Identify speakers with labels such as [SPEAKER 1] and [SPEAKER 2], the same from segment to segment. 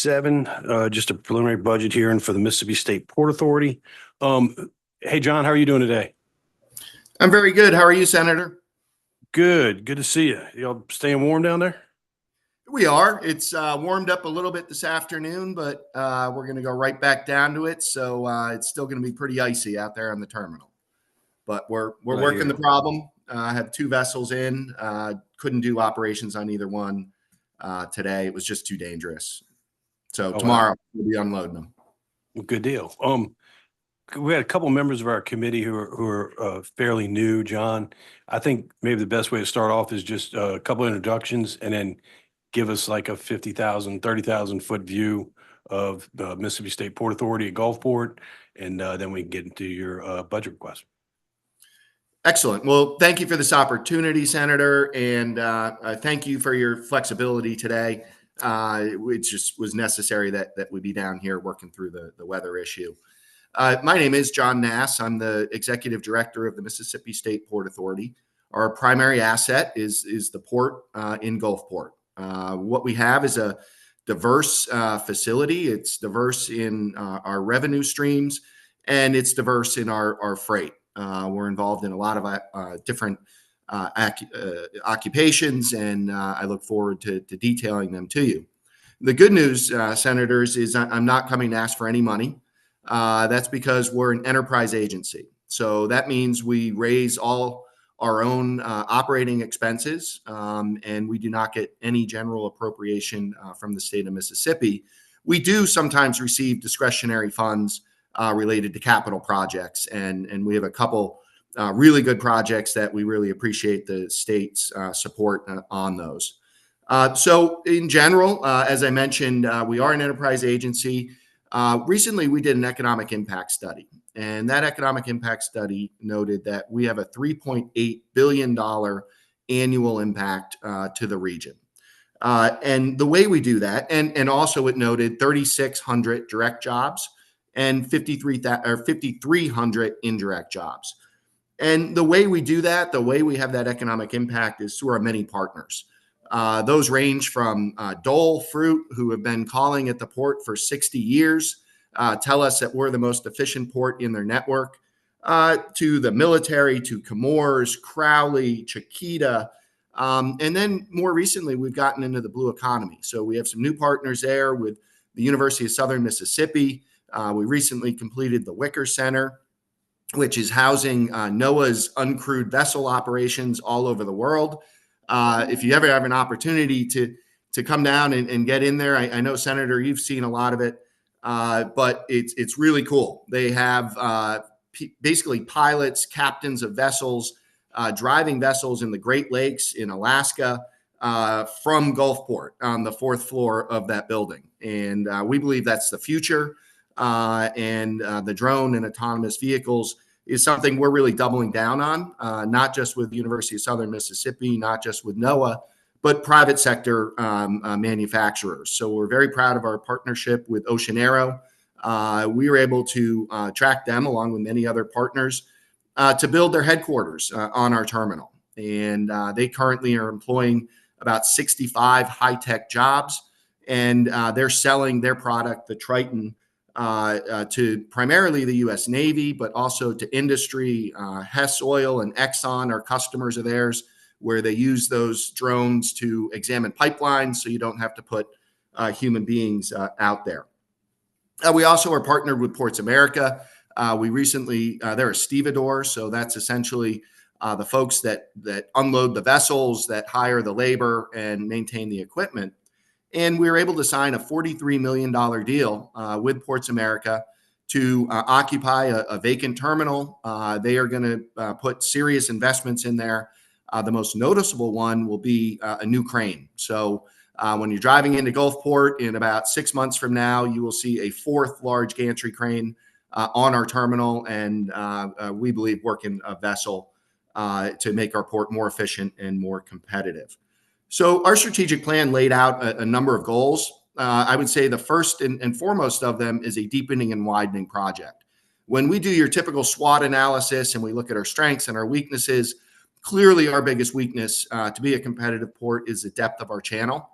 [SPEAKER 1] 7, just a preliminary budget hearing for the Mississippi State Port Authority. Hey, John, how are you doing today?
[SPEAKER 2] I'm very good. How are you, Senator?
[SPEAKER 1] Good. Good to see you. Y'all staying warm down there?
[SPEAKER 2] We are. It's warmed up a little bit this afternoon, but we're going to go right back down to it. So it's still going to be pretty icy out there on the terminal. But we're working the problem. I have 2 vessels in. Couldn't do operations on either one today. It was just too dangerous. So tomorrow we'll be unloading them.
[SPEAKER 1] Good deal. We had a couple members of our committee who are fairly new, John. I think maybe the best way to start off is just a couple introductions and then give us like a 50,000, 30,000 foot view of the Mississippi State Port Authority at Gulfport, and then we can get into your budget request.
[SPEAKER 2] Excellent. Well, thank you for this opportunity, Senator, and thank you for your flexibility today. It just was necessary that we be down here working through the weather issue. My name is John Nass. I'm the Executive Director of the Mississippi State Port Authority. Our primary asset is the port in Gulfport. What we have is a diverse facility. It's diverse in our revenue streams, and it's diverse in our freight. We're involved in a lot of different occupations, and I look forward to detailing them to you. The good news, Senators, is I'm not coming to ask for any money. That's because we're an enterprise agency. So that means we raise all our own operating expenses, and we do not get any general appropriation from the state of Mississippi. We do sometimes receive discretionary funds related to capital projects, and we have a couple really good projects that we really appreciate the state's support on those. So in general, as I mentioned, we are an enterprise agency. Recently, we did an economic impact study, and that economic impact study noted that we have a $3.8 billion annual impact to the region. And the way we do that, and also it noted 3,600 direct jobs and 5,300 indirect jobs. And the way we do that, the way we have that economic impact is through our many partners. Those range from Dole Fruit, who have been calling at the port for 60 years, tell us that we're the most efficient port in their network, to the military, to Chemours, Crowley, Chiquita. And then more recently, we've gotten into the blue economy. So we have some new partners there with the University of Southern Mississippi. We recently completed the Wicker Center, which is housing NOAA's uncrewed vessel operations all over the world. If you ever have an opportunity to come down and get in there, I know, Senator, you've seen a lot of it, but it's really cool. They have basically pilots, captains of vessels, driving vessels in the Great Lakes in Alaska from Gulfport on the 4th floor of that building. And we believe that's the future. And the drone and autonomous vehicles is something we're really doubling down on, not just with the University of Southern Mississippi, not just with NOAA, but private sector manufacturers. So we're very proud of our partnership with Ocean Aero. We were able to track them along with many other partners to build their headquarters on our terminal. And they currently are employing about 65 high-tech jobs, and they're selling their product, the Triton, to primarily the U.S. Navy, but also to industry. Hess Oil and Exxon are customers of theirs, where they use those drones to examine pipelines so you don't have to put human beings out there. We also are partnered with Ports America. We recently, they're a stevedore, so that's essentially the folks that unload the vessels, that hire the labor and maintain the equipment. And we were able to sign a $43 million deal with Ports America to occupy a vacant terminal. They are going to put serious investments in there. The most noticeable one will be a new crane. So when you're driving into Gulfport in about 6 months from now, you will see a 4th large gantry crane on our terminal, and we believe working a vessel to make our port more efficient and more competitive. So our strategic plan laid out a number of goals. I would say the first and foremost of them is a deepening and widening project. When we do your typical SWOT analysis and we look at our strengths and our weaknesses, clearly our biggest weakness to be a competitive port is the depth of our channel.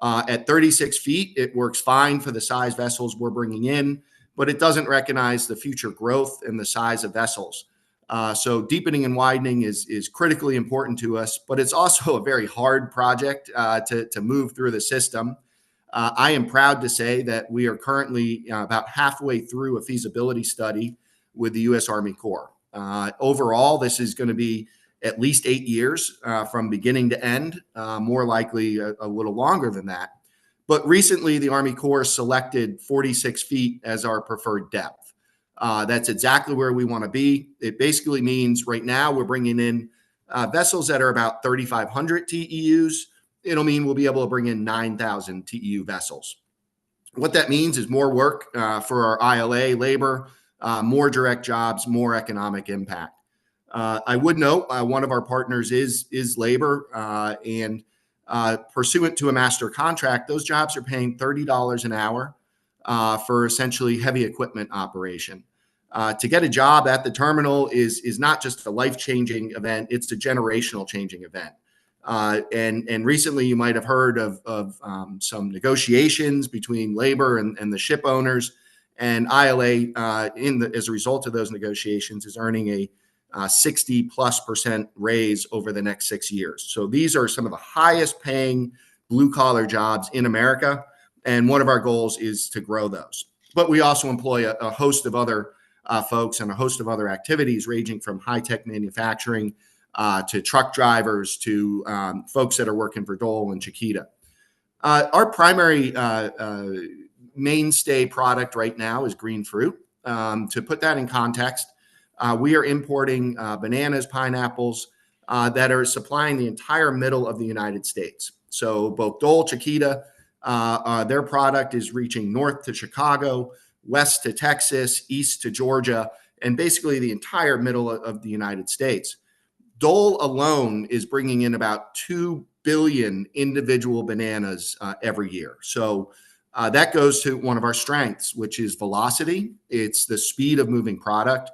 [SPEAKER 2] At 36 feet, it works fine for the size vessels we're bringing in, but it doesn't recognize the future growth and the size of vessels. So deepening and widening is critically important to us, but it's also a very hard project to move through the system. I am proud to say that we are currently about halfway through a feasibility study with the U.S. Army Corps. Overall, this is going to be at least 8 years from beginning to end, more likely a little longer than that. But recently, the Army Corps selected 46 feet as our preferred depth. That's exactly where we want to be. It basically means right now we're bringing in vessels that are about 3,500 TEUs. It'll mean we'll be able to bring in 9,000 TEU vessels. What that means is more work for our ILA labor, more direct jobs, more economic impact. I would note one of our partners is labor, and pursuant to a master contract, those jobs are paying $30 an hour for essentially heavy equipment operation. To get a job at the terminal is not just a life-changing event, it's a generational changing event. And recently you might have heard of some negotiations between labor and the ship owners, and ILA as a result of those negotiations is earning a 60+% raise over the next 6 years. So these are some of the highest paying blue collar jobs in America. And one of our goals is to grow those. But we also employ a host of other folks and a host of other activities ranging from high-tech manufacturing to truck drivers to folks that are working for Dole and Chiquita. Our primary mainstay product right now is green fruit. To put that in context, we are importing bananas, pineapples that are supplying the entire middle of the United States. So both Dole, Chiquita, their product is reaching north to Chicago, west to Texas, east to Georgia, and basically the entire middle of the United States. Dole alone is bringing in about 2 billion individual bananas every year. So that goes to one of our strengths, which is velocity. It's the speed of moving product.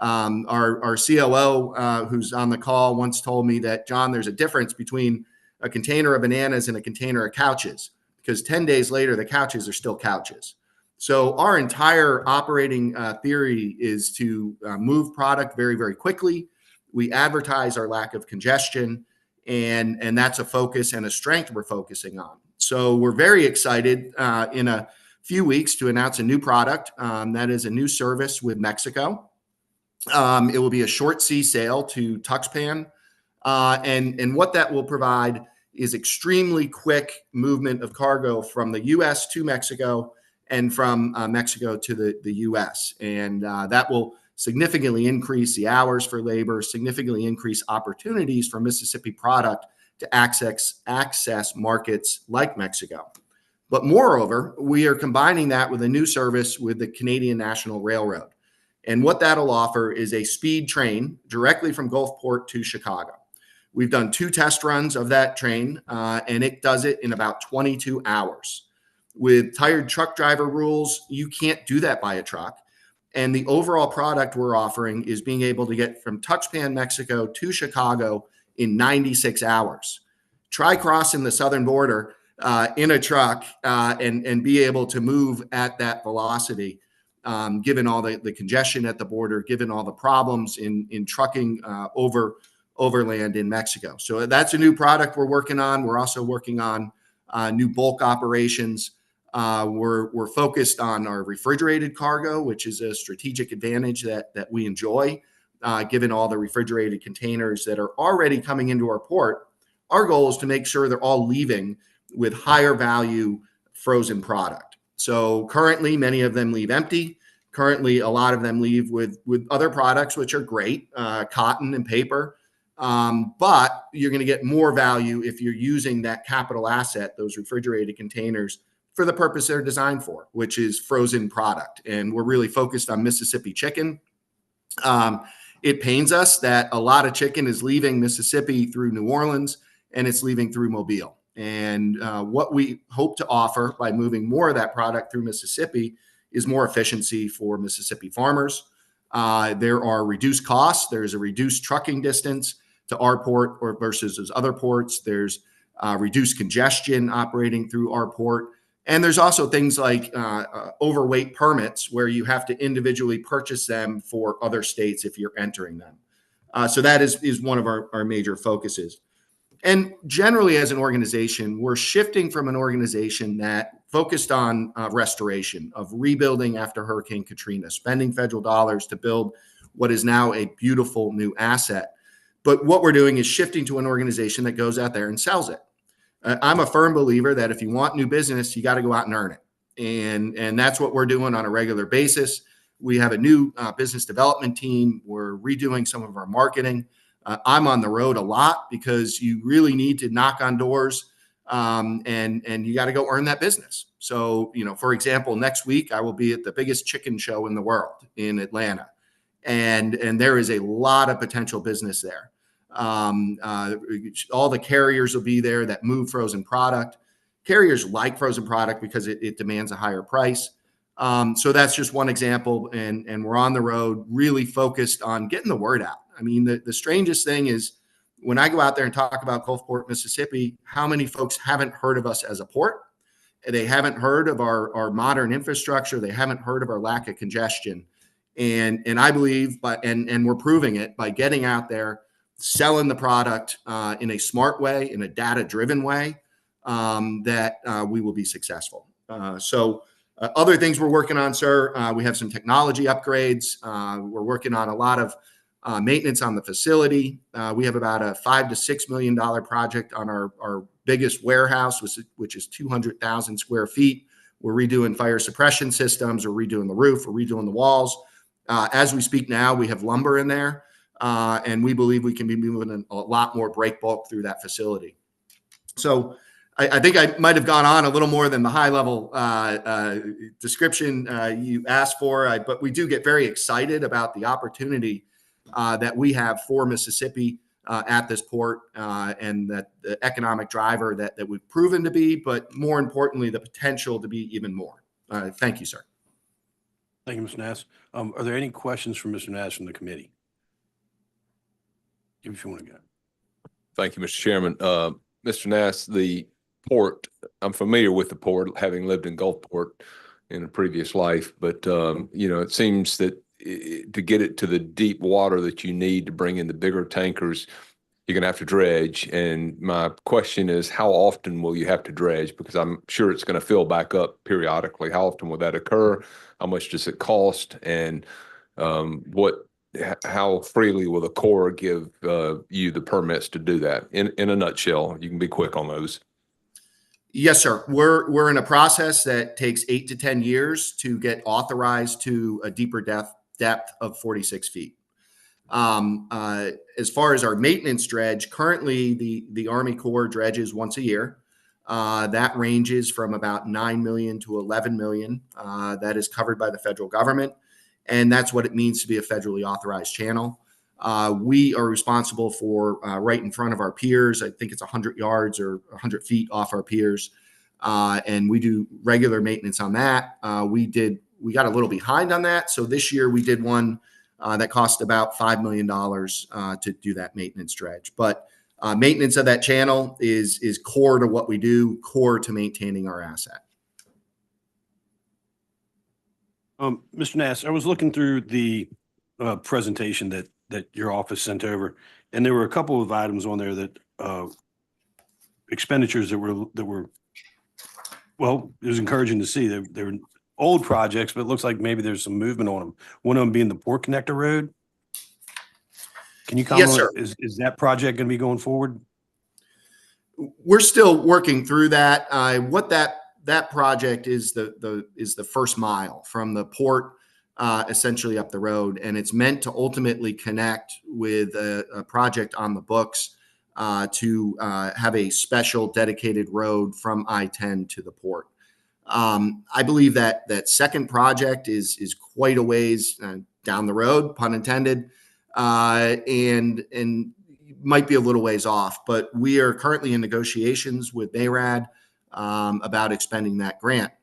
[SPEAKER 2] Our COO, who's on the call, once told me that, John, there's a difference between a container of bananas and a container of couches, because 10 days later, the couches are still couches. So our entire operating theory is to move product very, very quickly. We advertise our lack of congestion, and that's a focus and a strength we're focusing on. So we're very excited in a few weeks to announce a new product that is a new service with Mexico. It will be a short sea sail to Tuxpan, and what that will provide is extremely quick movement of cargo from the U.S. to Mexico and from Mexico to the U.S. And that will significantly increase the hours for labor, significantly increase opportunities for Mississippi product to access markets like Mexico. But moreover, we are combining that with a new service with the Canadian National Railroad. And what that'll offer is a speed train directly from Gulfport to Chicago. We've done 2 test runs of that train, and it does it in about 22 hours. With tired truck driver rules, you can't do that by a truck. And the overall product we're offering is being able to get from Tuxpan, Mexico to Chicago in 96 hours. Try crossing the southern border in a truck and be able to move at that velocity, given all the congestion at the border, given all the problems in trucking overland in Mexico. So that's a new product we're working on. We're also working on new bulk operations. We're focused on our refrigerated cargo, which is a strategic advantage that we enjoy, given all the refrigerated containers that are already coming into our port. Our goal is to make sure they're all leaving with higher value frozen product. So currently, many of them leave empty. Currently, a lot of them leave with other products, which are great, cotton and paper. But you're going to get more value if you're using that capital asset, those refrigerated containers, for the purpose they're designed for, which is frozen product. And we're really focused on Mississippi chicken. It pains us that a lot of chicken is leaving Mississippi through New Orleans, and it's leaving through Mobile. And what we hope to offer by moving more of that product through Mississippi is more efficiency for Mississippi farmers. There are reduced costs. There's a reduced trucking distance to our port or versus those other ports. There's reduce congestion operating through our port. And there's also things like overweight permits where you have to individually purchase them for other states if you're entering them. So that is one of our major focuses. And generally, as an organization, we're shifting from an organization that focused on restoration, of rebuilding after Hurricane Katrina, spending federal dollars to build what is now a beautiful new asset. But what we're doing is shifting to an organization that goes out there and sells it. I'm a firm believer that if you want new business, you got to go out and earn it. And that's what we're doing on a regular basis. We have a new business development team. We're redoing some of our marketing. I'm on the road a lot because you really need to knock on doors and you got to go earn that business. So, for example, next week I will be at the biggest chicken show in the world in Atlanta. And there is a lot of potential business there. All the carriers will be there that move frozen product. Carriers like frozen product because it demands a higher price. So that's just one example. And we're on the road really focused on getting the word out. I mean, the strangest thing is when I go out there and talk about Gulfport, Mississippi, how many folks haven't heard of us as a port? They haven't heard of our modern infrastructure. They haven't heard of our lack of congestion. And I believe, and we're proving it by getting out there, selling the product in a smart way, in a data-driven way, that we will be successful. So other things we're working on, sir, we have some technology upgrades. We're working on a lot of maintenance on the facility. We have about a $5 to $6 million project on our biggest warehouse, which is 200,000 square feet. We're redoing fire suppression systems. We're redoing the roof. We're redoing the walls. As we speak now, we have lumber in there, and we believe we can be moving a lot more break bulk through that facility. So I think I might have gone on a little more than the high level description you asked for, but we do get very excited about the opportunity that we have for Mississippi at this port, and that the economic driver that we've proven to be, but more importantly, the potential to be even more. Thank you, sir.
[SPEAKER 1] Thank you, Mr. Nass. Are there any questions for Mr. Nass from the committee? If you want to go.
[SPEAKER 3] Thank you, Mr. Chairman. Mr. Nass, the port, I'm familiar with the port, having lived in Gulfport in a previous life, but it seems that to get it to the deep water that you need to bring in the bigger tankers, you're going to have to dredge. And my question is, how often will you have to dredge? Because I'm sure it's going to fill back up periodically. How often will that occur? How much does it cost? And how freely will the Corps give you the permits to do that? In a nutshell, you can be quick on those.
[SPEAKER 2] Yes, sir. We're in a process that takes 8 to 10 years to get authorized to a deeper depth of 46 feet. As far as our maintenance dredge, currently the Army Corps dredges once a year. That ranges from about 9 million to 11 million. That is covered by the federal government. And that's what it means to be a federally authorized channel. We are responsible for right in front of our piers. I think it's 100 yards or 100 feet off our piers. And we do regular maintenance on that. We got a little behind on that. So this year we did one that cost about $5 million to do that maintenance dredge. But maintenance of that channel is core to what we do, core to maintaining our asset.
[SPEAKER 1] Mr. Nass, I was looking through the presentation that your office sent over, and there were a couple of items on there that expenditures that were well, it was encouraging to see. They were old projects, but it looks like maybe there's some movement on them. One of them being the Port Connector Road. Can you comment?
[SPEAKER 2] Yes, sir.
[SPEAKER 1] Is that project going to be going forward?
[SPEAKER 2] We're still working through that. What that project is the first mile from the port essentially up the road, and it's meant to ultimately connect with a project on the books to have a special dedicated road from I-10 to the port. I believe that second project is quite a ways down the road, pun intended, and might be a little ways off, but we are currently in negotiations with NARAD about expending that grant.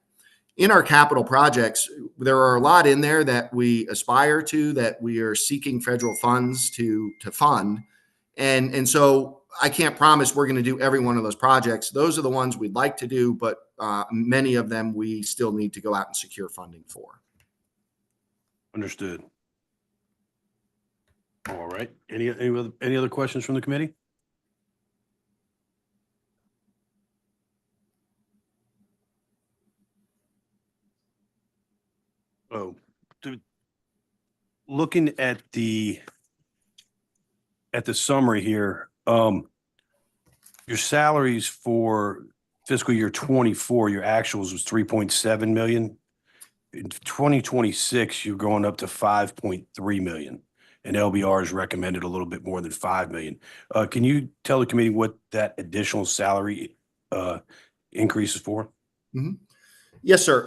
[SPEAKER 2] In our capital projects, there are a lot in there that we aspire to, that we are seeking federal funds to fund. And so I can't promise we're going to do every one of those projects. Those are the ones we'd like to do, but many of them we still need to go out and secure funding for.
[SPEAKER 1] Understood. All right. Any other questions from the committee? Oh, looking at the summary here, your salaries for fiscal year 24, your actuals was 3.7 million. In 2026, you're going up to 5.3 million, and LBR is recommended a little bit more than 5 million. Can you tell the committee what that additional salary increase is for?
[SPEAKER 2] Mm-hmm. Yes, sir.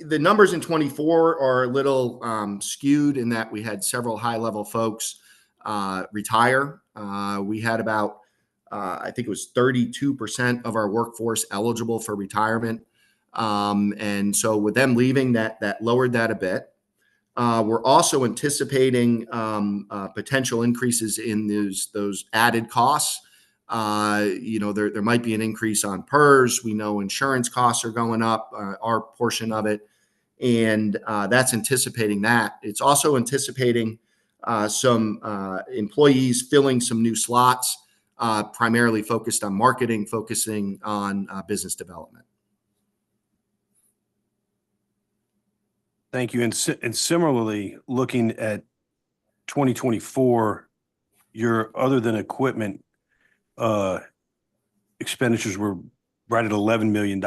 [SPEAKER 2] The numbers in 24 are a little skewed in that we had several high-level folks retire. We had about, I think it was 32% of our workforce eligible for retirement. And so with them leaving, that lowered that a bit. We're also anticipating potential increases in those added costs. There might be an increase on PERS. We know insurance costs are going up, our portion of it, and that's anticipating that. It's also anticipating some employees filling some new slots, primarily focused on marketing, focusing on business development.
[SPEAKER 1] Thank you. And similarly, looking at 2024, your other than equipment expenditures were right at $11 million.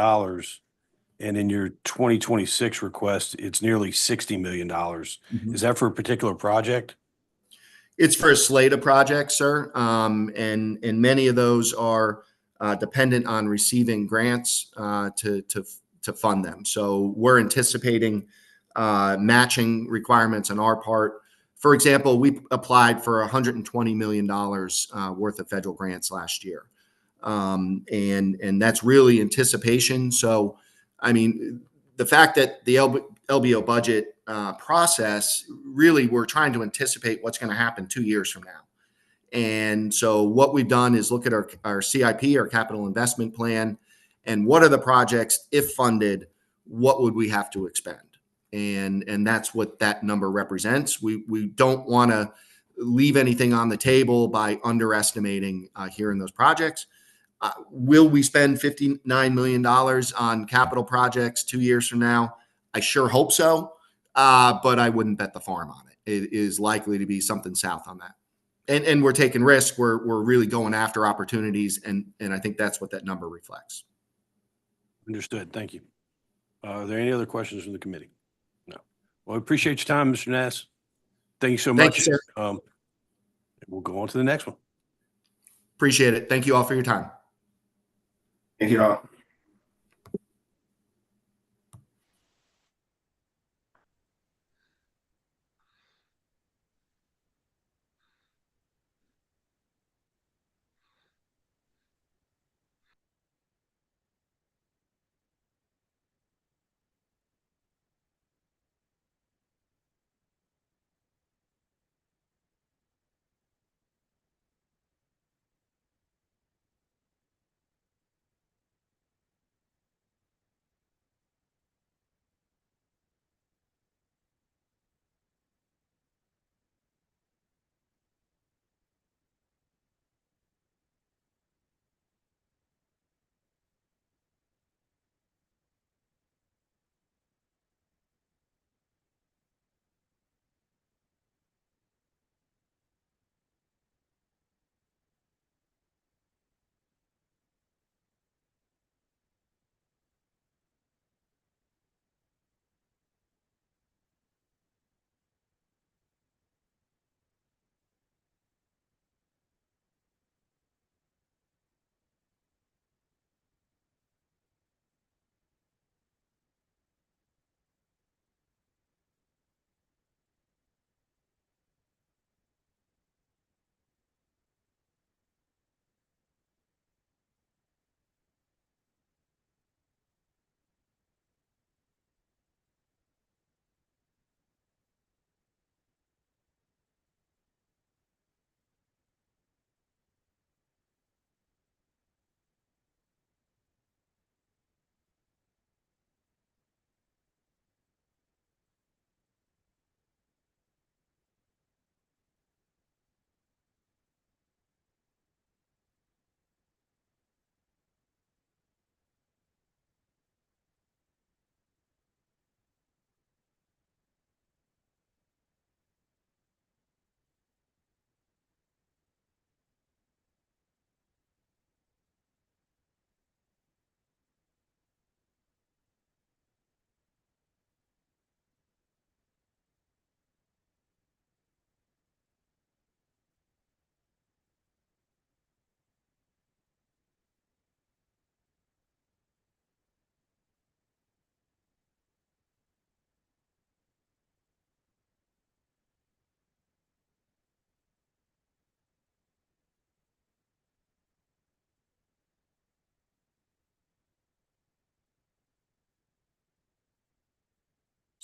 [SPEAKER 1] And in your 2026 request, it's nearly $60 million.
[SPEAKER 2] Mm-hmm.
[SPEAKER 1] Is that for a particular project?
[SPEAKER 2] It's for a slate of projects, sir. And many of those are dependent on receiving grants to fund them. So we're anticipating matching requirements on our part. For example, we applied for $120 million worth of federal grants last year. And that's really anticipation. So, I mean, the fact that the LBO budget process, really, we're trying to anticipate what's going to happen 2 years from now. And so what we've done is look at our CIP, our capital investment plan, and what are the projects, if funded, what would we have to expend? And that's what that number represents. We don't want to leave anything on the table by underestimating here in those projects. Will we spend $59 million on capital projects 2 years from now? I sure hope so, but I wouldn't bet the farm on it. It is likely to be something south on that. And we're taking risks. We're really going after opportunities, and I think that's what that number reflects.
[SPEAKER 1] Understood. Thank you. Are there any other questions from the committee? No. Well, I appreciate your time, Mr. Nass. Thank you so much.
[SPEAKER 2] Thank you, sir.
[SPEAKER 1] We'll go on to the next one.
[SPEAKER 2] Appreciate it. Thank you all for your time.
[SPEAKER 4] Thank you all.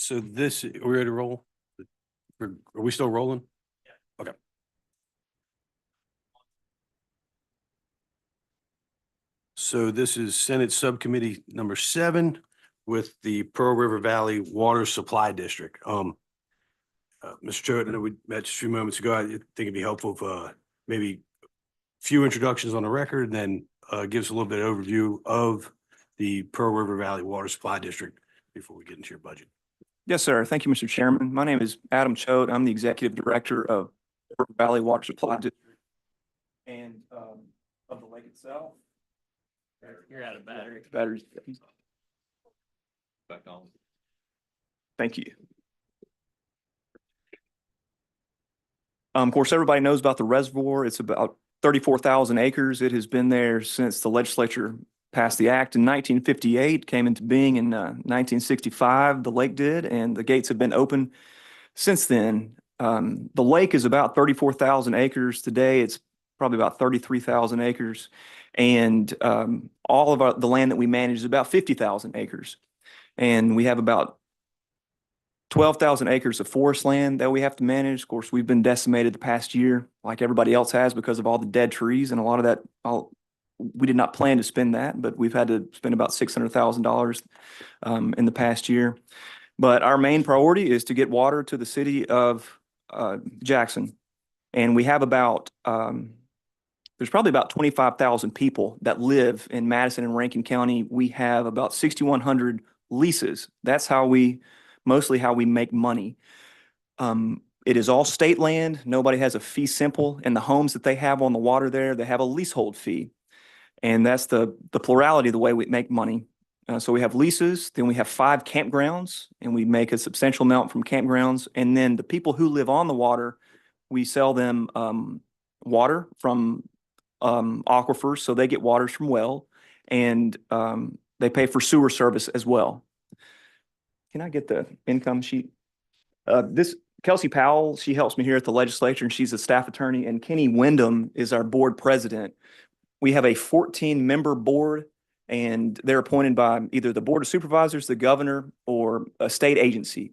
[SPEAKER 1] So this, we ready to roll? Are we still rolling? Okay. So this is Senate Subcommittee number 7 with the Pearl River Valley Water Supply District. Mr. Choate, I know we met just a few moments ago. I think it'd be helpful if maybe a few introductions on the record, and then give us a little bit of overview of the Pearl River Valley Water Supply District before we get into your budget.
[SPEAKER 5] Yes, sir. Thank you, Mr. Chairman. My name is Adam Choate. I'm the Executive Director of River Valley Water Supply District and of the lake itself.
[SPEAKER 6] You're out of battery.
[SPEAKER 5] Batteries.
[SPEAKER 3] Back on.
[SPEAKER 5] Thank you. Of course, everybody knows about the reservoir. It's about 34,000 acres. It has been there since the legislature passed the act in 1958, came into being in 1965, the lake did, and the gates have been open since then. The lake is about 34,000 acres. Today, it's probably about 33,000 acres. And all of the land that we manage is about 50,000 acres. And we have about 12,000 acres of forest land that we have to manage. Of course, we've been decimated the past year, like everybody else has, because of all the dead trees. And a lot of that, we did not plan to spend that, but we've had to spend about $600,000 in the past year. But our main priority is to get water to the city of Jackson. And we have about, there's probably about 25,000 people that live in Madison and Rankin County. We have about 6,100 leases. That's mostly how we make money. It is all state land. Nobody has a fee simple. And the homes that they have on the water there, they have a leasehold fee. And that's the plurality of the way we make money. So we have leases, then we have 5 campgrounds, and we make a substantial amount from campgrounds. And then the people who live on the water, we sell them water from aquifers, so they get waters from well, and they pay for sewer service as well. Can I get the income sheet? This Kelsey Powell, she helps me here at the legislature, and she's a staff attorney, and Kenny Wyndham is our board president. We have a 14-member board, and they're appointed by either the Board of Supervisors, the governor, or a state agency.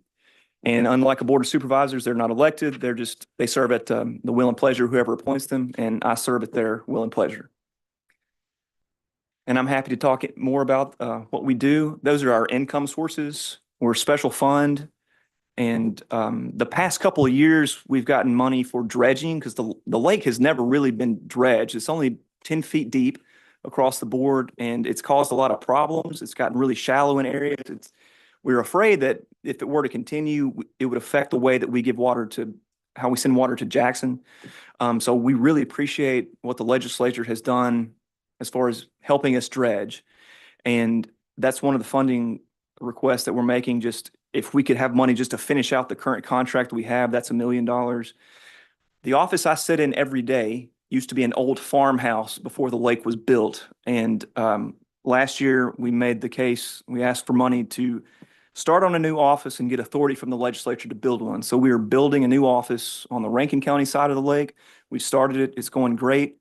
[SPEAKER 5] And unlike a Board of Supervisors, they're not elected. They serve at the will and pleasure of whoever appoints them, and I serve at their will and pleasure. And I'm happy to talk more about what we do. Those are our income sources. We're a special fund. And the past couple of years, we've gotten money for dredging because the lake has never really been dredged. It's only 10 feet deep across the board, and it's caused a lot of problems. It's gotten really shallow in areas. We're afraid that if it were to continue, it would affect the way that we give water to, how we send water to Jackson. So we really appreciate what the legislature has done as far as helping us dredge. And that's one of the funding requests that we're making. Just if we could have money just to finish out the current contract we have, that's $1 million. The office I sit in every day used to be an old farmhouse before the lake was built. And last year we made the case, we asked for money to start on a new office and get authority from the legislature to build one. So we are building a new office on the Rankin County side of the lake. We started it, it's going great.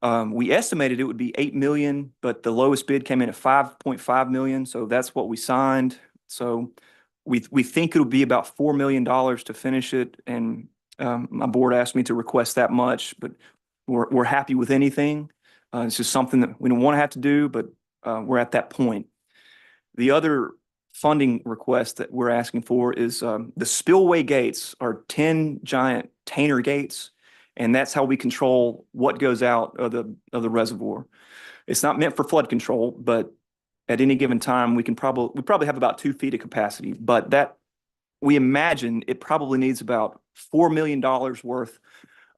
[SPEAKER 5] We estimated it would be $8 million, but the lowest bid came in at $5.5 million. So that's what we signed. So we think it'll be about $4 million to finish it. And my board asked me to request that much, but we're happy with anything. It's just something that we don't want to have to do, but we're at that point. The other funding request that we're asking for is the spillway gates are 10 giant Tainer gates, and that's how we control what goes out of the reservoir. It's not meant for flood control, but at any given time we probably have about 2 feet of capacity, but that we imagine it probably needs about $4 million worth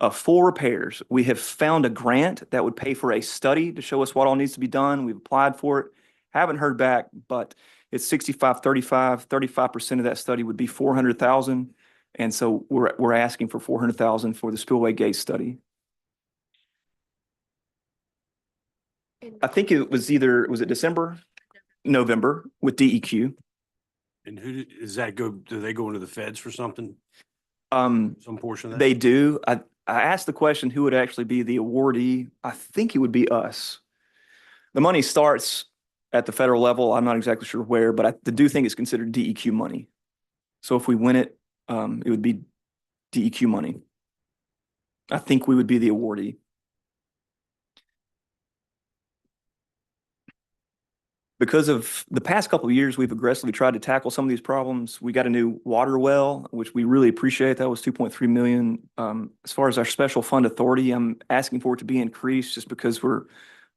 [SPEAKER 5] of full repairs. We have found a grant that would pay for a study to show us what all needs to be done. We've applied for it, haven't heard back, but it's 65-35. 35% of that study would be $400,000, and so we're asking for $400,000 for the spillway gate study. I think it was was it December, November with DEQ.
[SPEAKER 1] And who does that go? Do they go into the feds for something?
[SPEAKER 5] Some
[SPEAKER 1] portion of that?
[SPEAKER 5] They do. I asked the question, who would actually be the awardee? I think it would be us. The money starts at the federal level. I'm not exactly sure where, but I do think it's considered DEQ money. So if we win it, it would be DEQ money. I think we would be the awardee. Because of the past couple of years, we've aggressively tried to tackle some of these problems. We got a new water well, which we really appreciate. That was 2.3 million. As far as our special fund authority, I'm asking for it to be increased just because we're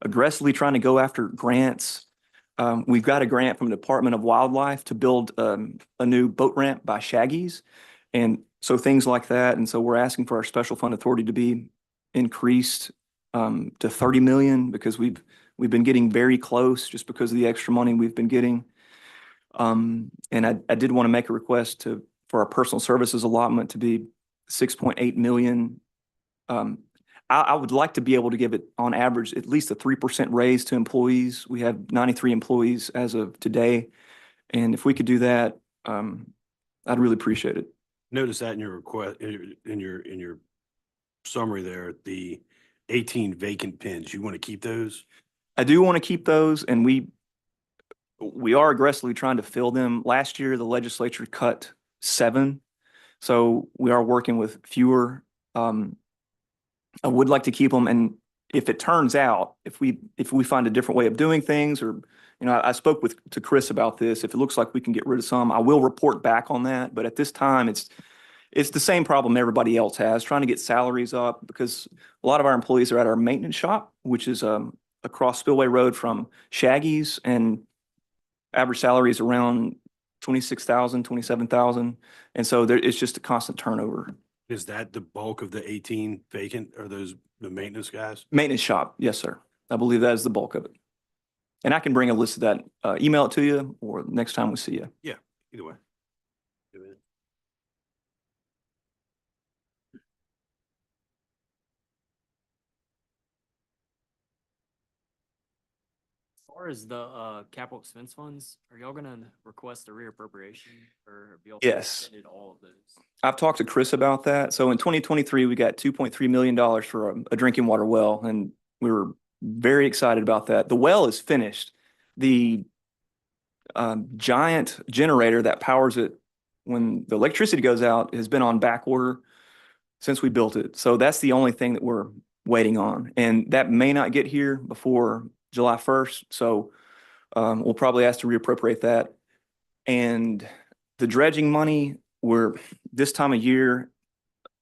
[SPEAKER 5] aggressively trying to go after grants. We've got a grant from the Department of Wildlife to build a new boat ramp by Shaggy's. And so things like that. And so we're asking for our special fund authority to be increased to 30 million because we've been getting very close just because of the extra money we've been getting. And I did want to make a request for our personal services allotment to be 6.8 million. I would like to be able to give it on average at least a 3% raise to employees. We have 93 employees as of today. And if we could do that, I'd really appreciate it.
[SPEAKER 1] Notice that in your request, in your summary there, the 18 vacant pins, you want to keep those?
[SPEAKER 5] I do want to keep those, and we are aggressively trying to fill them. Last year, the legislature cut 7, so we are working with fewer. I would like to keep them, and if it turns out, if we find a different way of doing things, or I spoke to Chris about this. If it looks like we can get rid of some, I will report back on that. But at this time, it's the same problem everybody else has, trying to get salaries up because a lot of our employees are at our maintenance shop, which is across Spillway Road from Shaggy's, and average salary is around 26,000, 27,000. And so it's just a constant turnover.
[SPEAKER 1] Is that the bulk of the 18 vacant? Are those the maintenance guys?
[SPEAKER 5] Maintenance shop, yes, sir. I believe that is the bulk of it. And I can bring a list of that, email it to you, or next time we see you.
[SPEAKER 1] Yeah, either way.
[SPEAKER 6] As far as the capital expense funds, are y'all gonna request a reappropriation or have y'all
[SPEAKER 5] Yes.
[SPEAKER 6] spent all of those?
[SPEAKER 5] I've talked to Chris about that. So in 2023, we got $2.3 million for a drinking water well, and we were very excited about that. The well is finished. The giant generator that powers it when the electricity goes out has been on back order since we built it. So that's the only thing that we're waiting on. And that may not get here before July 1st. So we'll probably ask to reappropriate that. And the dredging money, this time of year,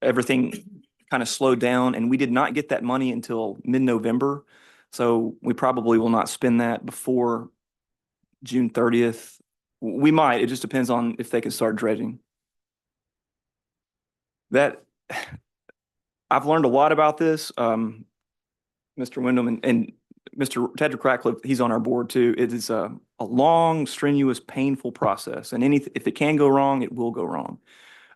[SPEAKER 5] everything kind of slowed down, and we did not get that money until mid-November. So we probably will not spend that before June 30th. We might, it just depends on if they can start dredging. I've learned a lot about this. Mr. Wyndham and Mr. Tedrick Ratcliffe, he's on our board too. It is a long, strenuous, painful process. And if it can go wrong, it will go wrong.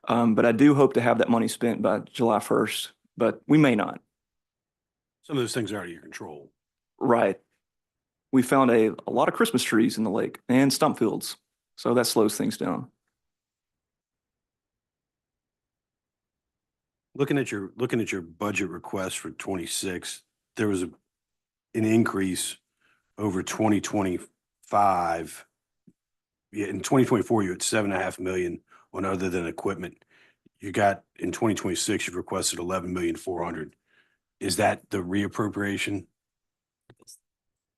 [SPEAKER 5] But I do hope to have that money spent by July 1st, but we may not.
[SPEAKER 1] Some of those things are out of your control.
[SPEAKER 5] Right. We found a lot of Christmas trees in the lake and stump fields. So that slows things down.
[SPEAKER 1] Looking at your budget request for 26, there was an increase over 2025. Yeah, in 2024, you had 7.5 million on other than equipment. You got in 2026, you've requested 11,400,000. Is that the reappropriation?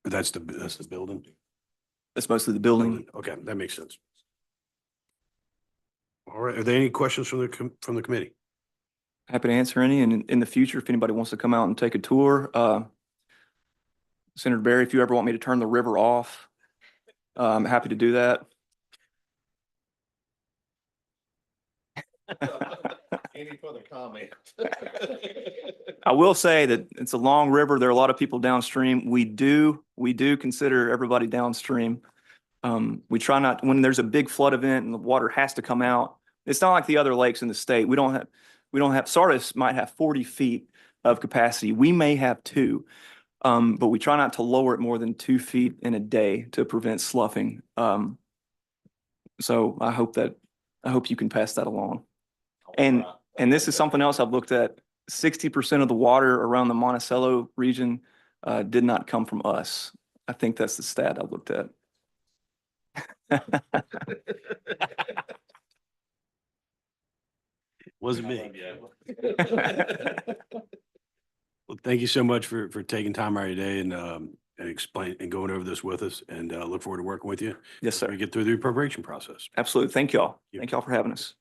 [SPEAKER 1] That's the building.
[SPEAKER 5] That's mostly the building.
[SPEAKER 1] Okay, that makes sense. All right. Are there any questions from the committee?
[SPEAKER 5] Happy to answer any. And in the future, if anybody wants to come out and take a tour, Senator Barry, if you ever want me to turn the river off, I'm happy to do that.
[SPEAKER 3] Any further comment?
[SPEAKER 5] I will say that it's a long river. There are a lot of people downstream. We do consider everybody downstream. We try not, when there's a big flood event and the water has to come out. It's not like the other lakes in the state. We don't have, Sardis might have 40 feet of capacity. We may have 2, but we try not to lower it more than 2 feet in a day to prevent sloughing. So I hope you can pass that along. And this is something else I've looked at. 60% of the water around the Monticello region did not come from us. I think that's the stat I looked at.
[SPEAKER 1] Wasn't me. Well, thank you so much for taking time out of your day and explain and going over this with us, and look forward to working with you.
[SPEAKER 5] Yes,
[SPEAKER 1] as
[SPEAKER 5] sir.
[SPEAKER 1] We get through the appropriation process.
[SPEAKER 5] Absolutely. Thank y'all.
[SPEAKER 1] you.
[SPEAKER 5] Thank y'all for having us.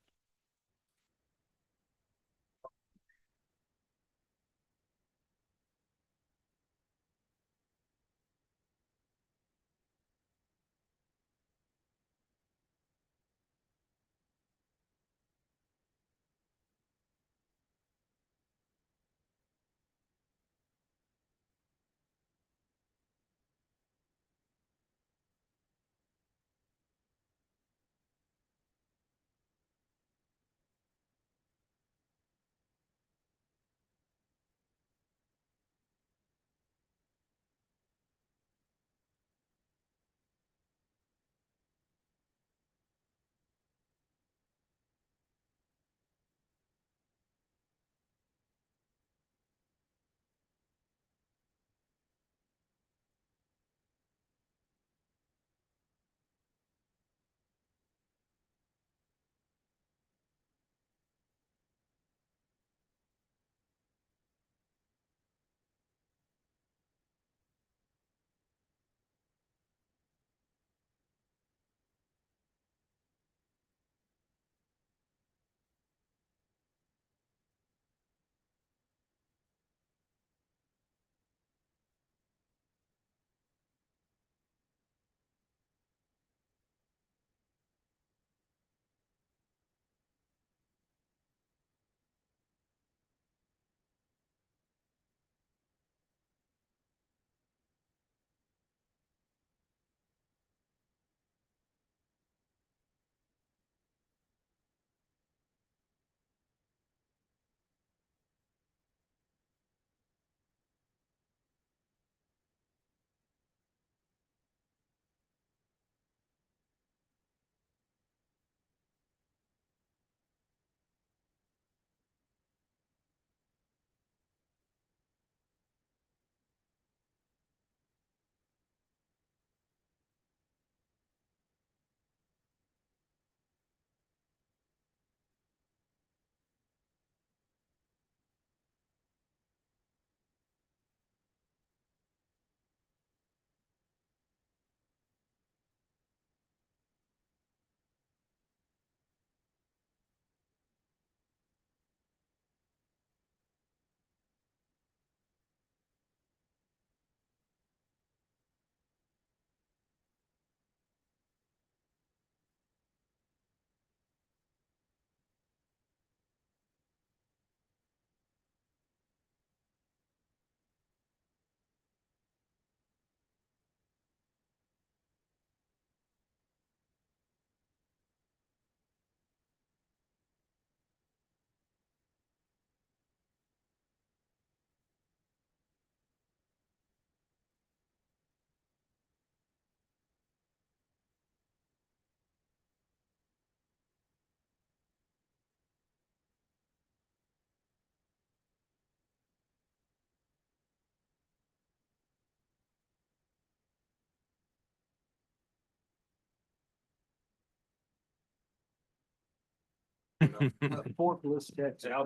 [SPEAKER 7] Fourth list text. I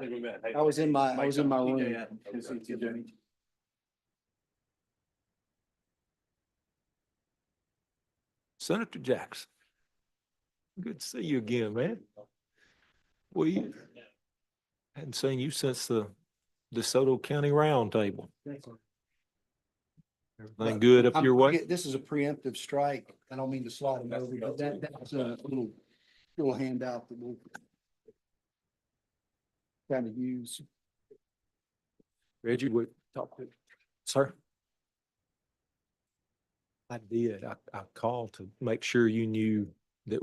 [SPEAKER 7] was in my room.
[SPEAKER 8] Senator Jackson. Good to see you again, man. We hadn't seen you since the DeSoto County Roundtable. Everything good up your way?
[SPEAKER 7] This is a preemptive strike. I don't mean to slide them over, but that's a little handout that we'll kind of use.
[SPEAKER 8] Reggie, we talked to, sir? I did. I called to make sure you knew that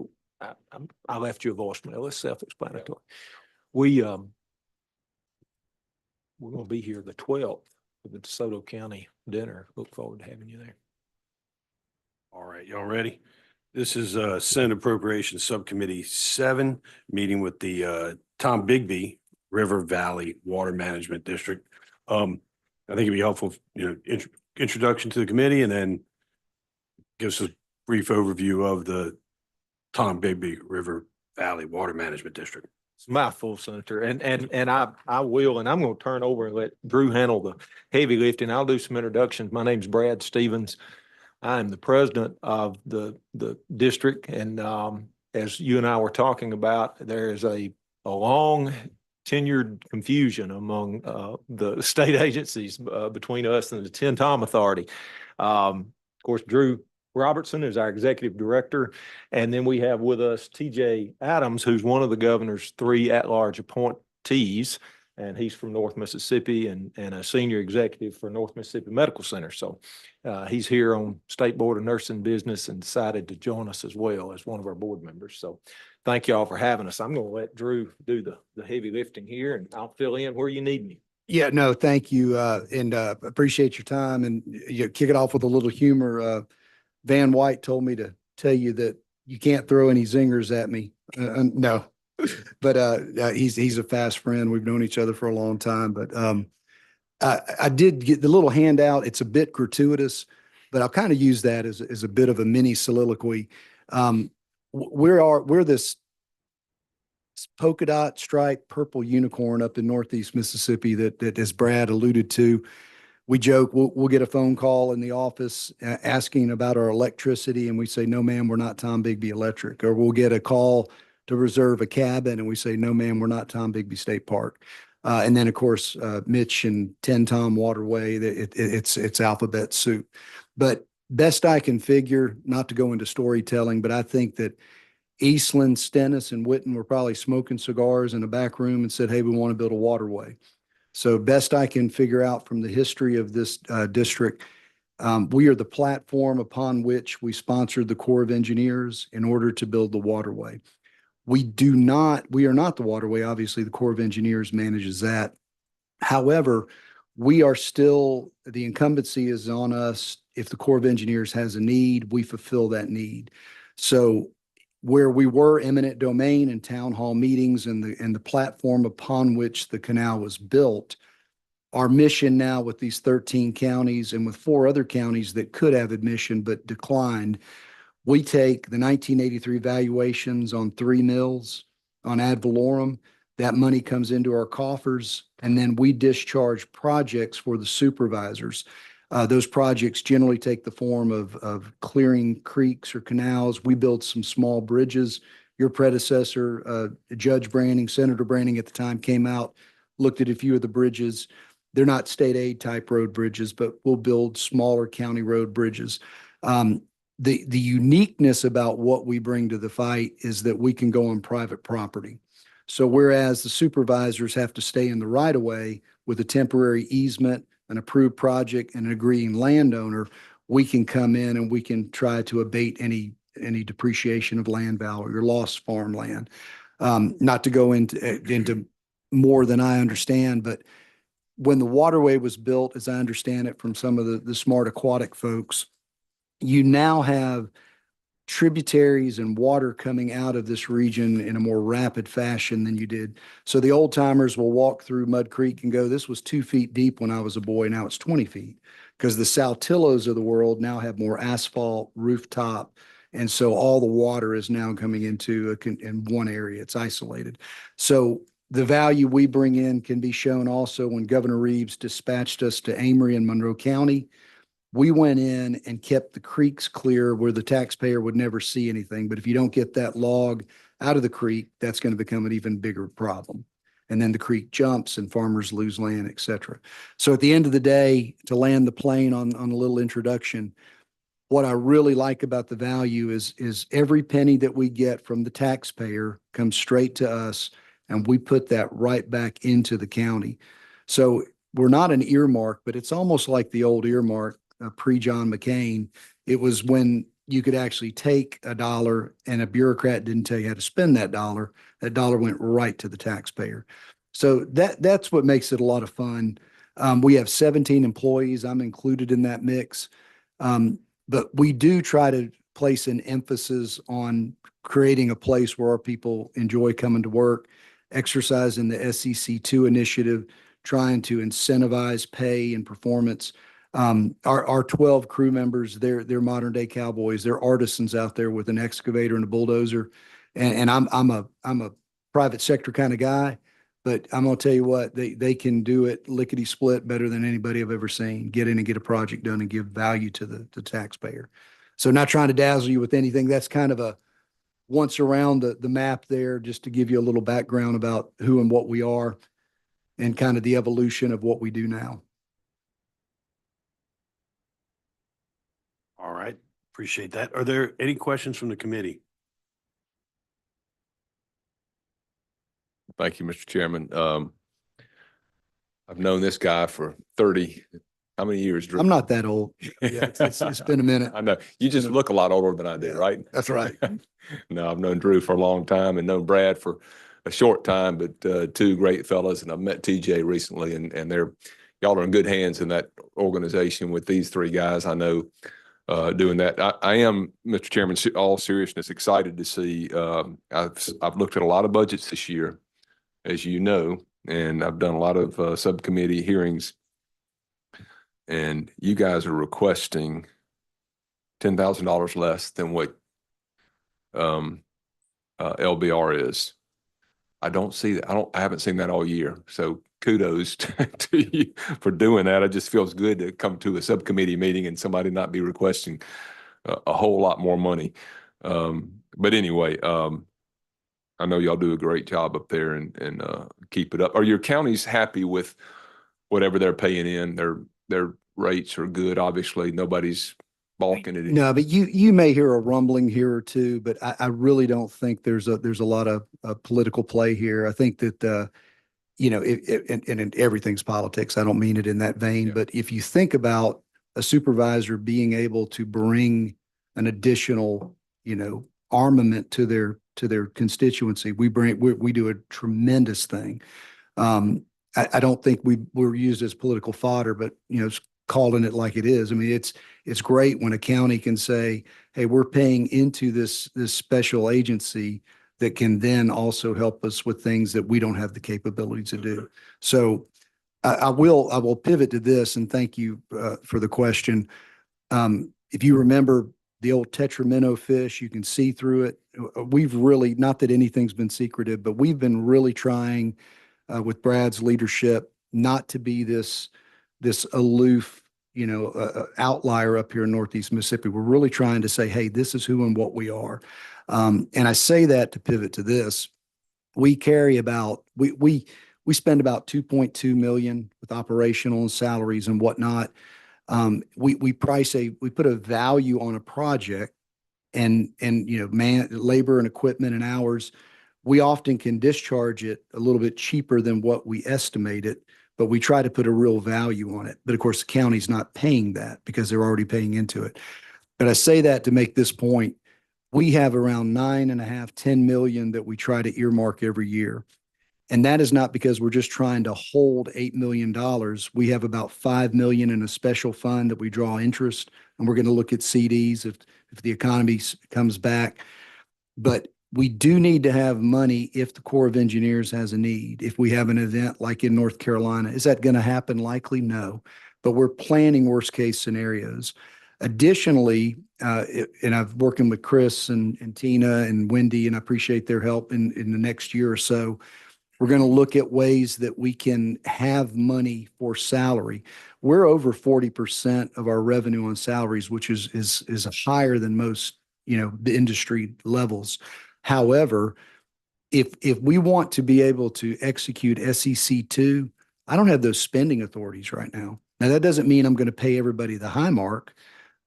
[SPEAKER 8] I left you a voicemail. It's self-explanatory. We're gonna be here the 12th for the DeSoto County dinner. Look forward to having you there.
[SPEAKER 1] All right, y'all ready? This is Senate Appropriations Subcommittee 7, meeting with the Tombigbee River Valley Water Management District. I think it'd be helpful, introduction to the committee, and then gives us a brief overview of the Tombigbee River Valley Water Management District.
[SPEAKER 8] It's a mouthful, Senator, and I will, and I'm going to turn over and let Drew handle the heavy lifting. I'll do some introductions. My name's Brad Stevens. I'm the president of the district, and as you and I were talking about, there is a long tenured confusion among the state agencies between us and the Ten Tom Authority. Of course, Drew Robertson is our executive director. And then we have with us TJ Adams, who's one of the governor's 3 at-large appointees. And he's from North Mississippi and a senior executive for North Mississippi Medical Center. So he's here on State Board of Nursing business and decided to join us as well as one of our board members. So thank you all for having us. I'm going to let Drew do the heavy lifting here, and I'll fill in where you need me.
[SPEAKER 7] Yeah, no, thank you. And appreciate your time, and you kick it off with a little humor. Van White told me to tell you that you can't throw any zingers at me. No, but he's a fast friend. We've known each other for a long time. But I did get the little handout. It's a bit gratuitous, but I'll kind of use that as a bit of a mini soliloquy. We're this polka dot stripe purple unicorn up in Northeast Mississippi that as Brad alluded to. We joke, we'll get a phone call in the office asking about our electricity, and we say, no, ma'am, we're not Tombigbee Electric. Or we'll get a call to reserve a cabin, and we say, no, ma'am, we're not Tombigbee State Park. And then, of course, Mitch and 10 Tom Waterway, it's alphabet soup. But best I can figure, not to go into storytelling, but I think that Eastland, Stennis, and Witten were probably smoking cigars in a back room and said, hey, we want to build a waterway. So best I can figure out from the history of this district, we are the platform upon which we sponsored the Corps of Engineers in order to build the waterway. We are not the waterway. Obviously, the Corps of Engineers manages that. However, we are still, the incumbency is on us. If the Corps of Engineers has a need, we fulfill that need. So where we were eminent domain and town hall meetings and the platform upon which the canal was built, our mission now with these 13 counties and with 4 other counties that could have admission but declined, we take the 1983 valuations on 3 mills on ad valorem. That money comes into our coffers, and then we discharge projects for the supervisors. Those projects generally take the form of clearing creeks or canals. We build some small bridges. Your predecessor, Judge Branning, Senator Branning at the time, came out, looked at a few of the bridges. They're not state aid type road bridges, but we'll build smaller county road bridges. The uniqueness about what we bring to the fight is that we can go on private property. So whereas the supervisors have to stay in the right of way with a temporary easement, an approved project, and an agreeing landowner, we can come in and we can try to abate any depreciation of land value or lost farmland. Not to go into more than I understand, but when the waterway was built, as I understand it from some of the smart aquatic folks, you now have tributaries and water coming out of this region in a more rapid fashion than you did. So the old timers will walk through Mud Creek and go, this was 2 feet deep when I was a boy. Now it's 20 feet because the Saltillos of the world now have more asphalt rooftop. And so all the water is now coming into in one area. It's isolated. So the value we bring in can be shown also when Governor Reeves dispatched us to Amory and Monroe County. We went in and kept the creeks clear where the taxpayer would never see anything. But if you don't get that log out of the creek, that's going to become an even bigger problem. And then the creek jumps and farmers lose land, et cetera. So at the end of the day, to land the plane on a little introduction, what I really like about the value is every penny that we get from the taxpayer comes straight to us, and we put that right back into the county. So we're not an earmark, but it's almost like the old earmark pre-John McCain. It was when you could actually take $1 and a bureaucrat didn't tell you how to spend that dollar. That dollar went right to the taxpayer. So that's what makes it a lot of fun. We have 17 employees. I'm included in that mix. But we do try to place an emphasis on creating a place where our people enjoy coming to work, exercising the SEC2 initiative, trying to incentivize pay and performance. Our 12 crew members, they're modern day cowboys. They're artisans out there with an excavator and a bulldozer. And I'm a private sector kind of guy, but I'm gonna tell you what, they can do it lickety split better than anybody I've ever seen. Get in and get a project done and give value to the taxpayer. So not trying to dazzle you with anything. That's kind of a once around the map there, just to give you a little background about who and what we are and kind of the evolution of what we do now.
[SPEAKER 1] All right, appreciate that. Are there any questions from the committee?
[SPEAKER 3] Thank you, Mr. Chairman. I've known this guy for 30, how many years, Drew?
[SPEAKER 7] I'm not that old. Yeah, it's been a minute.
[SPEAKER 3] I know. You just look a lot older than I do,
[SPEAKER 7] Yeah,
[SPEAKER 3] right?
[SPEAKER 7] that's right.
[SPEAKER 3] No, I've known Drew for a long time and known Brad for a short time, but two great fellas. And I've met TJ recently, and y'all are in good hands in that organization with these three guys. I know doing that. I am, Mr. Chairman, all seriousness, excited to see. I've looked at a lot of budgets this year, as you know, and I've done a lot of subcommittee hearings. And you guys are requesting $10,000 less than what LBR is. I don't see that. I haven't seen that all year. So kudos to you for doing that. It just feels good to come to a subcommittee meeting and somebody not be requesting a whole lot more money. But anyway, I know y'all do a great job up there and keep it up. Are your counties happy with whatever they're paying in? Their rates are good. Obviously, nobody's balking at it.
[SPEAKER 7] No, but you may hear a rumbling here or two, but I really don't think there's a lot of political play here. I think that and everything's politics. I don't mean it in that vein,
[SPEAKER 3] Yeah.
[SPEAKER 7] but if you think about a supervisor being able to bring an additional, armament to their constituency, we do a tremendous thing. I don't think we're used as political fodder, but calling it like it is. I mean, it's great when a county can say, hey, we're paying into this special agency that can then also help us with things that we don't have the capability to do. So I will pivot to this, and thank you for the question. If you remember the old tetramino fish, you can see through it. We've really, not that anything's been secretive, but we've been really trying with Brad's leadership not to be this aloof, outlier up here in Northeast Mississippi. We're really trying to say, hey, this is who and what we are. And I say that to pivot to this. We carry about, we spend about 2.2 million with operational and salaries and whatnot. We put a value on a project and labor and equipment and hours. We often can discharge it a little bit cheaper than what we estimate it, but we try to put a real value on it. But of course, the county's not paying that because they're already paying into it. But I say that to make this point. We have around 9.5, 10 million that we try to earmark every year. And that is not because we're just trying to hold $8 million. We have about 5 million in a special fund that we draw interest, and we're going to look at CDs if the economy comes back. But we do need to have money if the Corps of Engineers has a need. If we have an event like in North Carolina, is that going to happen? Likely, no. But we're planning worst case scenarios. Additionally, and I've working with Chris and Tina and Wendy, and I appreciate their help in the next year or so. We're going to look at ways that we can have money for salary. We're over 40% of our revenue on salaries, which is higher than most, the industry levels. However, if we want to be able to execute SEC2, I don't have those spending authorities right now. Now, that doesn't mean I'm going to pay everybody the high mark,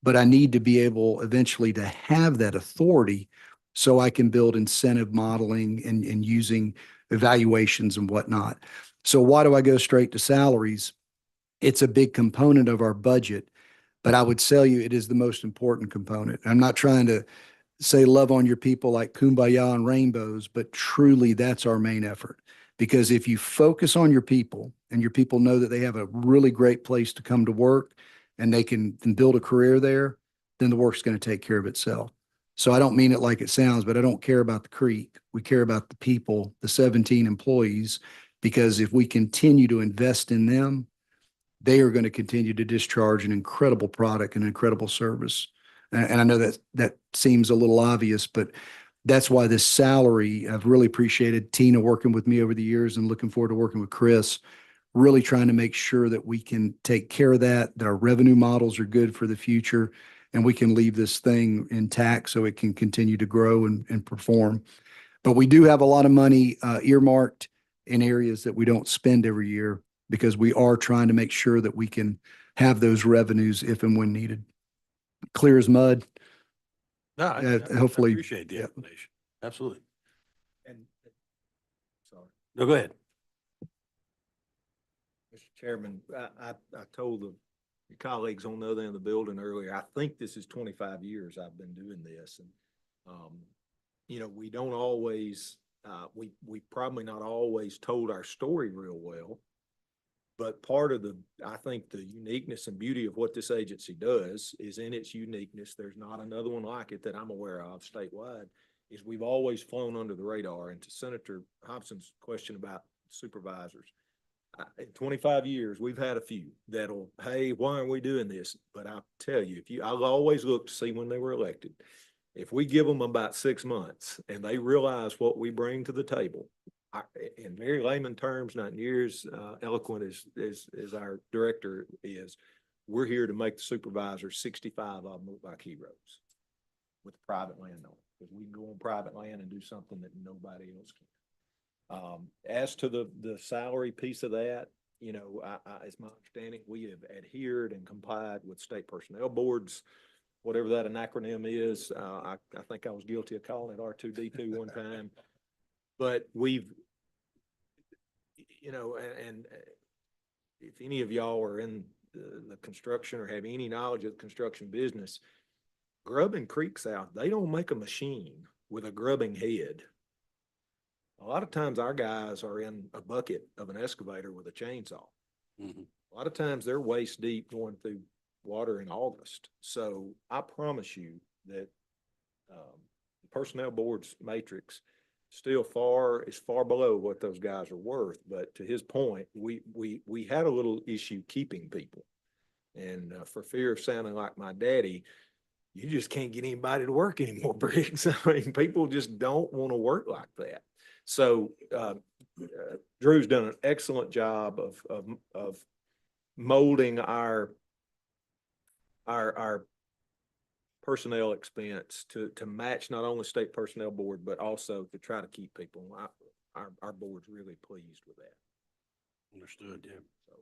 [SPEAKER 7] but I need to be able eventually to have that authority so I can build incentive modeling and using evaluations and whatnot. So why do I go straight to salaries? It's a big component of our budget, but I would tell you it is the most important component. I'm not trying to say love on your people like kumbaya and rainbows, but truly that's our main effort. Because if you focus on your people and your people know that they have a really great place to come to work and they can build a career there, then the work's going to take care of itself. So I don't mean it like it sounds, but I don't care about the creek. We care about the people, the 17 employees, because if we continue to invest in them, they are going to continue to discharge an incredible product and incredible service. And I know that seems a little obvious, but that's why this salary, I've really appreciated Tina working with me over the years and looking forward to working with Chris, really trying to make sure that we can take care of that our revenue models are good for the future, and we can leave this thing intact so it can continue to grow and perform. But we do have a lot of money earmarked in areas that we don't spend every year because we are trying to make sure that we can have those revenues if and when needed. Clear as mud.
[SPEAKER 1] No,
[SPEAKER 7] hopefully-
[SPEAKER 1] I appreciate the
[SPEAKER 7] yeah.
[SPEAKER 1] explanation. Absolutely.
[SPEAKER 8] And, sorry.
[SPEAKER 1] No, go ahead.
[SPEAKER 8] Mr. Chairman, I told your colleagues on the other end of the building earlier, I think this is 25 years I've been doing this. And, you know, we don't always, we probably not always told our story real well. But part of I think the uniqueness and beauty of what this agency does is in its uniqueness. There's not another one like it that I'm aware of statewide, is we've always flown under the radar. And to Senator Hobson's question about supervisors, in 25 years, we've had a few that'll, hey, why are we doing this? But I'll tell you, I'll always look to see when they were elected. If we give them about 6 months and they realize what we bring to the table, in very layman terms, not near as eloquent as our director is, we're here to make the supervisors, 65 of them, look like heroes with private landowner, because we can go on private land and do something that nobody else can. As to the salary piece of that, you know, it's my understanding we have adhered and complied with state personnel boards, whatever that an acronym is. I think I was guilty of calling it R2D2 one time, but we've, you know, and if any of y'all are in the construction or have any knowledge of the construction business, grubbing creeks out, they don't make a machine with a grubbing head. A lot of times our guys are in a bucket of an excavator with a chainsaw.
[SPEAKER 1] Mm-hmm.
[SPEAKER 8] A lot of times they're waist deep going through water in August. So I promise you that the personnel board's matrix still is far below what those guys are worth. But to his point, we had a little issue keeping people. And for fear of sounding like my daddy, you just can't get anybody to work anymore, Briggs. I mean, people just don't want to work like that. So Drew's done an excellent job of molding our personnel expense to match not only state personnel board, but also to try to keep people. Our board's really pleased with that.
[SPEAKER 1] Understood, yeah.
[SPEAKER 8] So,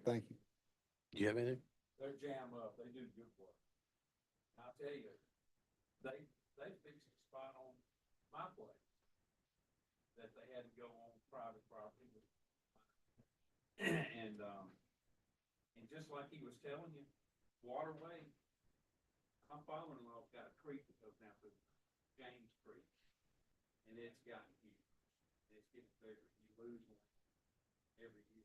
[SPEAKER 7] Thank you.
[SPEAKER 1] Do you have anything?
[SPEAKER 9] They're jam up. They do good work. And I'll tell you, they fixed a spot on my place that they had to go on private property. And just like he was telling you, waterway, my father-in-law's got a creek that goes down through James Creek, and it's gotten huge. It's getting bigger. You lose one every year.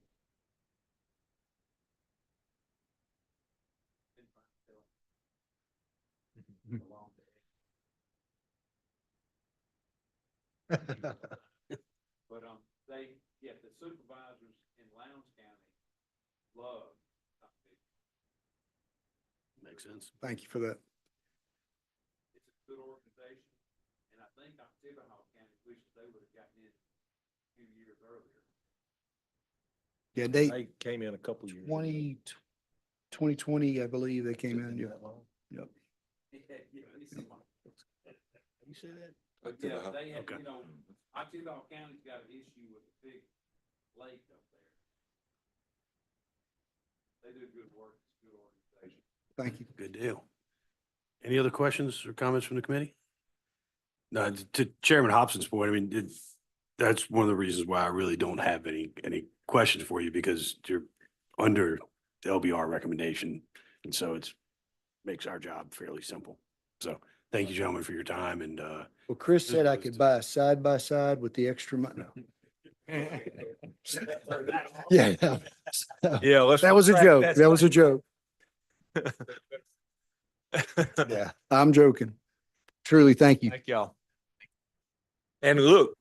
[SPEAKER 9] Been trying to tell them a long day. But the supervisors in Lowndes County love Tombigbee.
[SPEAKER 1] Makes sense.
[SPEAKER 7] Thank you for that.
[SPEAKER 9] It's a good organization, and I think Tippecanoe County wishes they would have gotten in a few years earlier.
[SPEAKER 7] Yeah,
[SPEAKER 8] they came in a couple years.
[SPEAKER 7] 2020, I believe they came in. Yeah. Yep.
[SPEAKER 1] You say that?
[SPEAKER 9] But yeah, they had,
[SPEAKER 1] Okay.
[SPEAKER 9] you know, Tippecanoe County's got an issue with a big lake up there. They do good work. It's a good organization.
[SPEAKER 7] Thank you.
[SPEAKER 1] Good deal. Any other questions or comments from the committee? No, to Chairman Hobson's point, I mean, that's one of the reasons why I really don't have any questions for you, because you're under the LBR recommendation. And so makes our job fairly simple. So thank you, gentlemen, for your time. And
[SPEAKER 7] Well, Chris said I could buy a side by side with the extra money. No. Yeah.
[SPEAKER 8] Yeah,
[SPEAKER 7] That was a joke. That was a joke. Yeah, I'm joking. Truly, thank you.
[SPEAKER 8] Thank y'all. And look,